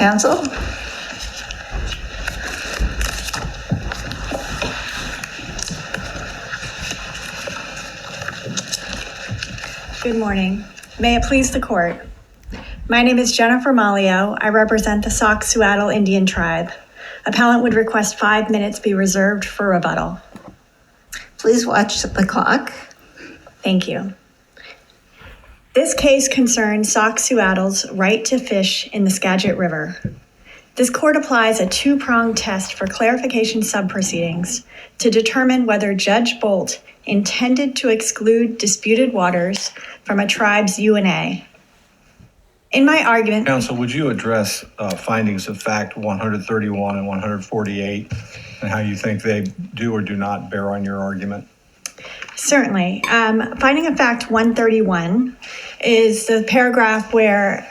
Counsel? Good morning. May it please the court. My name is Jennifer Maglio. I represent the Sauk-Suiattle Indian Tribe. Appellant would request 5 minutes be reserved for rebuttal. Please watch the clock. Thank you. This case concerns Sauk-Suiattle's right to fish in the Skagit River. This court applies a two-pronged test for clarification sub-proceedings to determine whether Judge Bolt intended to exclude disputed waters from a tribe's UNA. In my argument... Counsel, would you address findings of fact 131 and 148 and how you think they do or do not bear on your argument? Certainly. Finding of fact 131 is the paragraph where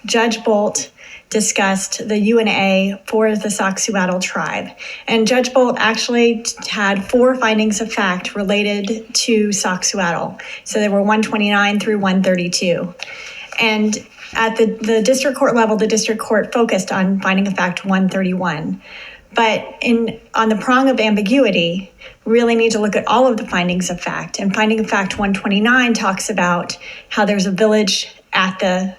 Judge Bolt discussed the UNA for the Sauk-Suiattle tribe. And Judge Bolt actually had 4 findings of fact related to Sauk-Suiattle. So they were 129 through 132. And at the district court level, the district court focused on finding of fact 131. But on the prong of ambiguity, we really need to look at all of the findings of fact. And finding of fact 129 talks about how there's a village at the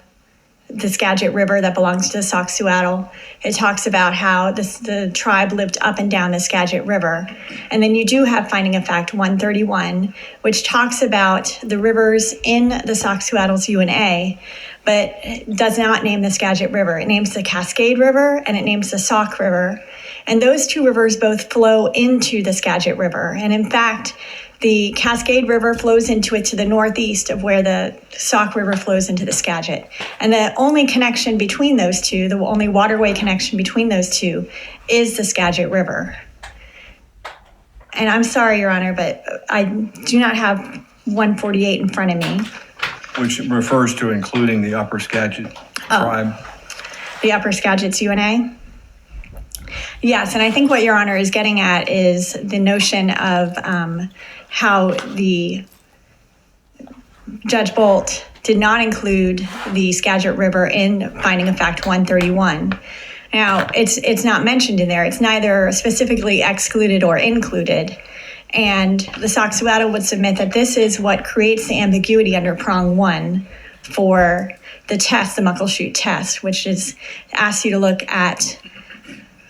Skagit River that belongs to the Sauk-Suiattle. It talks about how the tribe lived up and down the Skagit River. And then you do have finding of fact 131, which talks about the rivers in the Sauk-Suiattle's UNA, but does not name the Skagit River. It names the Cascade River and it names the Sauk River. And those two rivers both flow into the Skagit River. And in fact, the Cascade River flows into it to the northeast of where the Sauk River flows into the Skagit. And the only connection between those two, the only waterway connection between those two, is the Skagit River. And I'm sorry, Your Honor, but I do not have 148 in front of me. Which refers to including the Upper Skagit tribe. The Upper Skagit's UNA? Yes, and I think what Your Honor is getting at is the notion of how the Judge Bolt did not include the Skagit River in finding of fact 131. Now, it's not mentioned in there. It's neither specifically excluded or included. And the Sauk-Suiattle would submit that this is what creates the ambiguity under prong 1 for the test, the Muckleshoot test, which is asks you to look at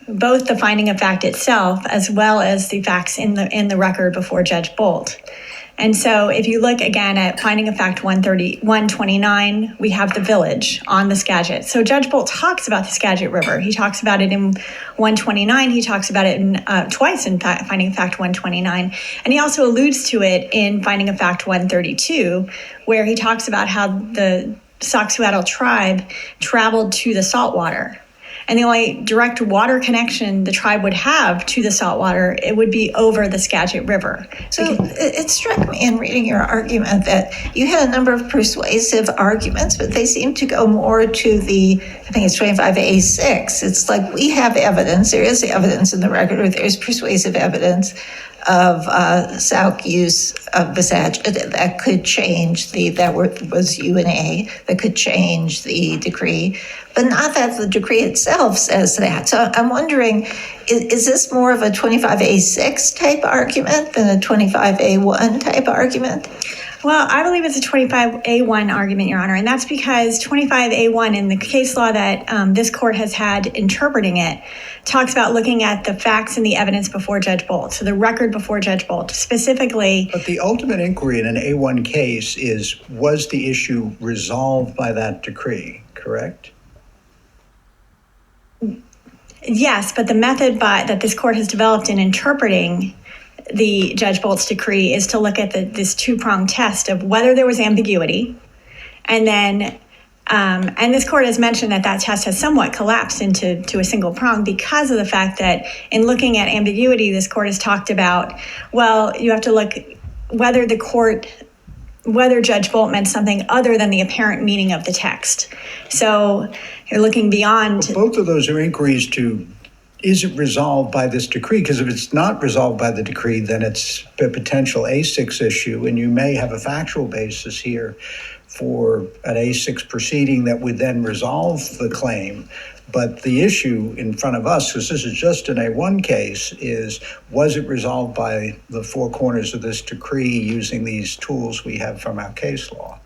both the finding of fact itself as well as the facts in the record before Judge Bolt. And so if you look again at finding of fact 129, we have the village on the Skagit. So Judge Bolt talks about the Skagit River. He talks about it in 129. He talks about it in twice in finding of fact 129. And he also alludes to it in finding of fact 132, where he talks about how the Sauk-Suiattle tribe traveled to the saltwater. And the only direct water connection the tribe would have to the saltwater, it would be over the Skagit River. So it struck me in reading your argument that you had a number of persuasive arguments, but they seem to go more to the, I think it's 25A6. It's like we have evidence, there is evidence in the record, or there's persuasive evidence of Sauk use of the Skagit that could change was UNA, that could change the decree, but not that the decree itself says that. So I'm wondering, is this more of a 25A6 type argument than a 25A1 type argument? Well, I believe it's a 25A1 argument, Your Honor, and that's because 25A1 in the case law that this court has had interpreting it talks about looking at the facts and the evidence before Judge Bolt, so the record before Judge Bolt, specifically. But the ultimate inquiry in an A1 case is, was the issue resolved by that decree, correct? Yes, but the method that this court has developed in interpreting the Judge Bolt's decree is to look at this two-pronged test of whether there was ambiguity, and then and this court has mentioned that test has somewhat collapsed into a single prong because of the fact that in looking at ambiguity, this court has talked about, well, you have to look whether Judge Bolt meant something other than the apparent meaning of the text. So you're looking beyond. Both of those are inquiries to, is it resolved by this decree? Because if it's not resolved by the decree, then it's a potential A6 issue, and you may have a factual basis here for an A6 proceeding that would then resolve the claim. But the issue in front of us, because this is just an A1 case, is was it resolved by the four corners of this decree using these tools we have from our case law?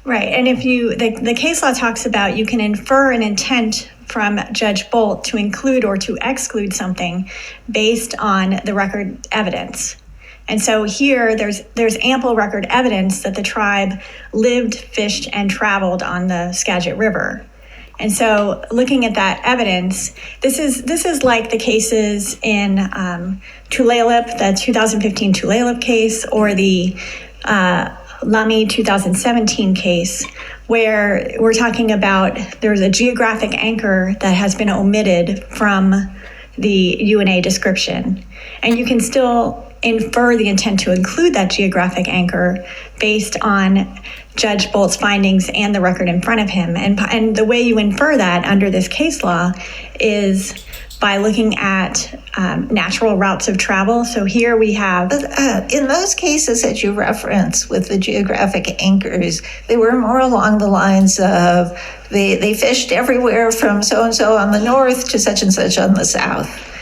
Right, and if the case law talks about you can infer an intent from Judge Bolt to include or to exclude something based on the record evidence. And so here there's ample record evidence that the tribe lived, fished, and traveled on the Skagit River. And so looking at that evidence, this is like the cases in Tulalip, the 2015 Tulalip case, or the Lummi 2017 case, where we're talking about there's a geographic anchor that has been omitted from the UNA description. And you can still infer the intent to include that geographic anchor based on Judge Bolt's findings and the record in front of him. And the way you infer that under this case law is by looking at natural routes of travel. So here we have... in those cases that you reference with the geographic anchors, they were more along the lines of they fished everywhere from so-and-so on the north to such and such on the south.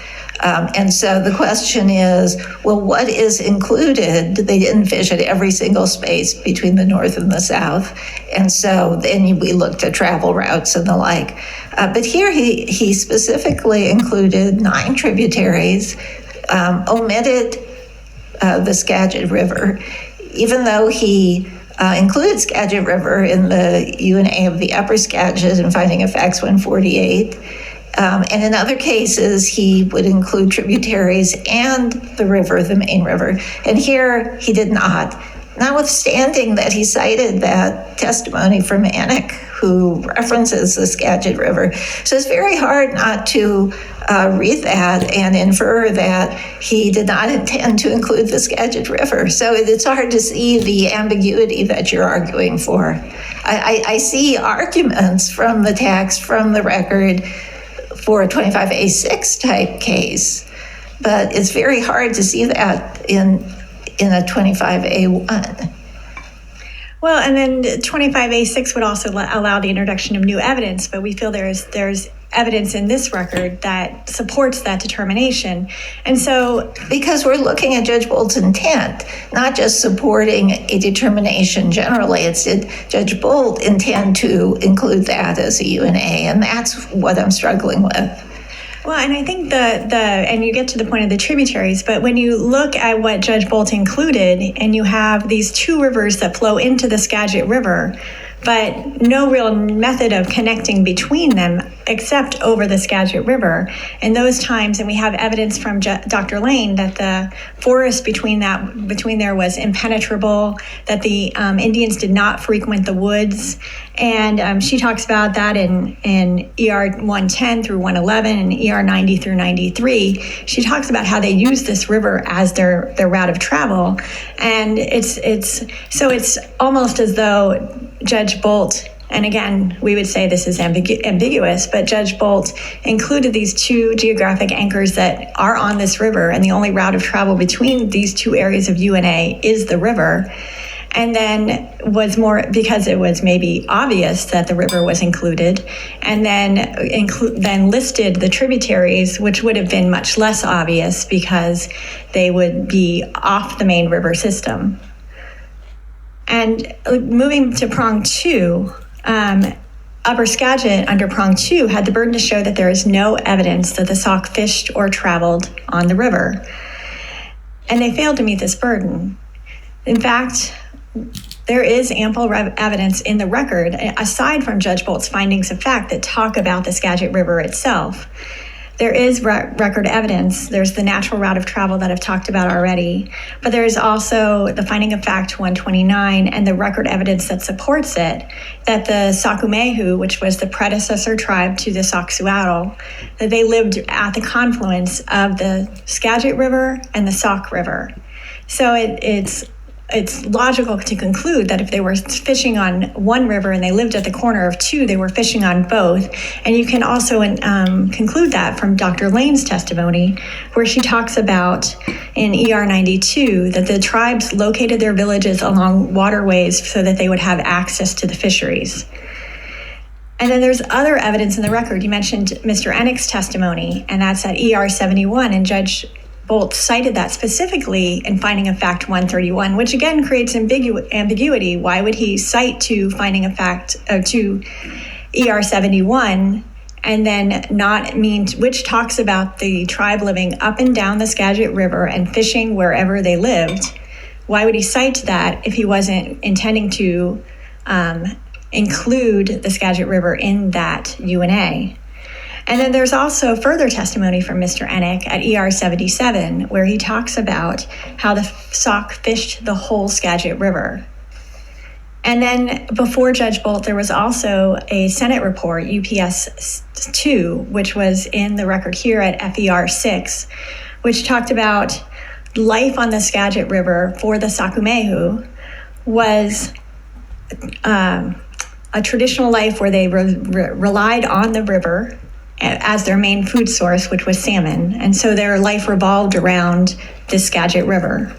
And so the question is, well, what is included? They didn't fish at every single space between the north and the south. And so then we looked at travel routes and the like. But here he specifically included 9 tributaries, omitted the Skagit River, even though he included Skagit River in the UNA of the Upper Skagit in Finding of Facts 148. And in other cases, he would include tributaries and the river, the main river. And here he did not, notwithstanding that he cited that testimony from Anik, who references the Skagit River. So it's very hard not to read that and infer that he did not intend to include the Skagit River. So it's hard to see the ambiguity that you're arguing for. I see arguments from the text, from the record, for a 25A6 type case, but it's very hard to see that in a 25A1. Well, and then 25A6 would also allow the introduction of new evidence, but we feel there's evidence in this record that supports that determination. And so, because we're looking at Judge Bolt's intent, not just supporting a determination generally, it's did Judge Bolt intend to include that as a UNA, and that's what I'm struggling with. Well, and I think and you get to the point of the tributaries, but when you look at what Judge Bolt included, and you have these 2 rivers that flow into the Skagit River, but no real method of connecting between them except over the Skagit River. In those times, and we have evidence from Dr. Lane that the forest between there was impenetrable, that the Indians did not frequent the woods. And she talks about that in ER 110 through 111 and ER 90 through 93. She talks about how they use this river as their route of travel. And it's almost as though Judge Bolt, and again, we would say this is ambiguous, but Judge Bolt included these 2 geographic anchors that are on this river, and the only route of travel between these 2 areas of UNA is the river. And then was more because it was maybe obvious that the river was included, and then listed the tributaries, which would have been much less obvious because they would be off the main river system. And moving to prong 2, Upper Skagit under prong 2 had the burden to show that there is no evidence that the Sauk fished or traveled on the river. And they failed to meet this burden. In fact, there is ample evidence in the record, aside from Judge Bolt's findings of fact, that talk about the Skagit River itself. There is record evidence. There's the natural route of travel that I've talked about already, but there's also the finding of fact 129 and the record evidence that supports it, that the Sauk-Suiattle, which was the predecessor tribe to the Sauk-Suiattle, that they lived at the confluence of the Skagit River and the Sauk River. So it's it's logical to conclude that if they were fishing on one river and they lived at the corner of two, they were fishing on both. And you can also conclude that from Dr. Lane's testimony, where she talks about in ER 92 that the tribes located their villages along waterways so that they would have access to the fisheries. And then there's other evidence in the record. You mentioned Mr. Enick's testimony, and that's at ER 71, and Judge Bolt cited that specifically in finding of fact 131, which again creates ambiguity. Why would he cite to finding of fact to ER 71 and then not mean, which talks about the tribe living up and down the Skagit River and fishing wherever they lived? Why would he cite that if he wasn't intending to include the Skagit River in that UNA? And then there's also further testimony from Mr. Enick at ER 77, where he talks about how the Sauk fished the whole Skagit River. And then before Judge Bolt, there was also a Senate report, UPS 2, which was in the record here at FER 6, which talked about life on the Skagit River for the Sauk-Suiattle was a traditional life where they relied on the river as their main food source, which was salmon. And so their life revolved around the Skagit River.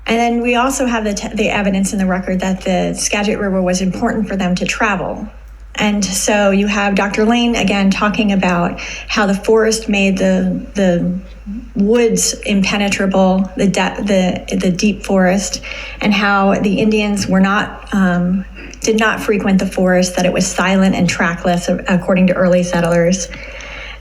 And then we also have the evidence in the record that the Skagit River was important for them to travel. And so you have Dr. Lane again talking about how the forest made the woods impenetrable, the deep forest, and how the Indians were not did not frequent the forest, that it was silent and trackless according to early settlers,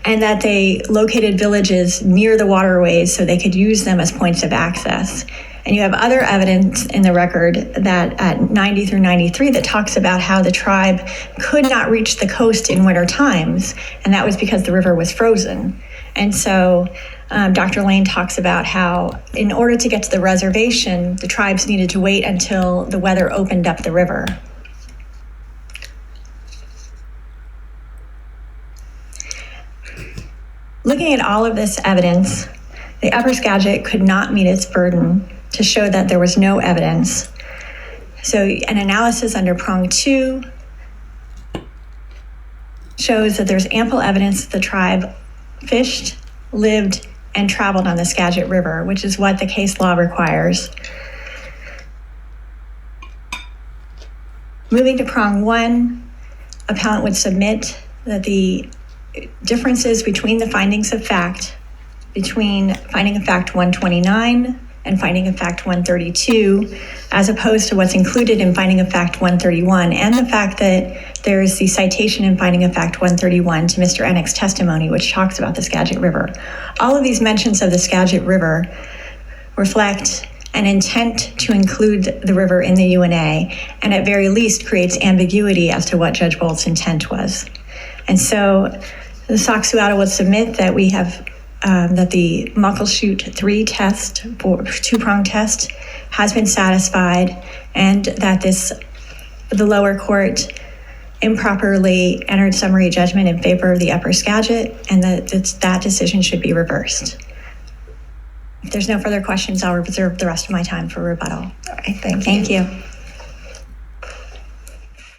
and that they located villages near the waterways so they could use them as points of access. And you have other evidence in the record that at 90 through 93 that talks about how the tribe could not reach the coast in winter times, and that was because the river was frozen. And so Dr. Lane talks about how in order to get to the reservation, the tribes needed to wait until the weather opened up the river. Looking at all of this evidence, the Upper Skagit could not meet its burden to show that there was no evidence. So an analysis under prong 2 shows that there's ample evidence that the tribe fished, lived, and traveled on the Skagit River, which is what the case law requires. Moving to prong 1, appellant would submit that the differences between the findings of fact, between finding of fact 129 and finding of fact 132, as opposed to what's included in finding of fact 131, and the fact that there is the citation in finding of fact 131 to Mr. Enick's testimony, which talks about the Skagit River. All of these mentions of the Skagit River reflect an intent to include the river in the UNA, and at very least creates ambiguity as to what Judge Bolt's intent was. And so the Sauk-Suiattle would submit that we have that the Muckleshoot 3 test, or 2-prong test, has been satisfied, and that the lower court improperly entered summary judgment in favor of the Upper Skagit, and that decision should be reversed. If there's no further questions, I'll reserve the rest of my time for rebuttal. All right, thank you. Thank you.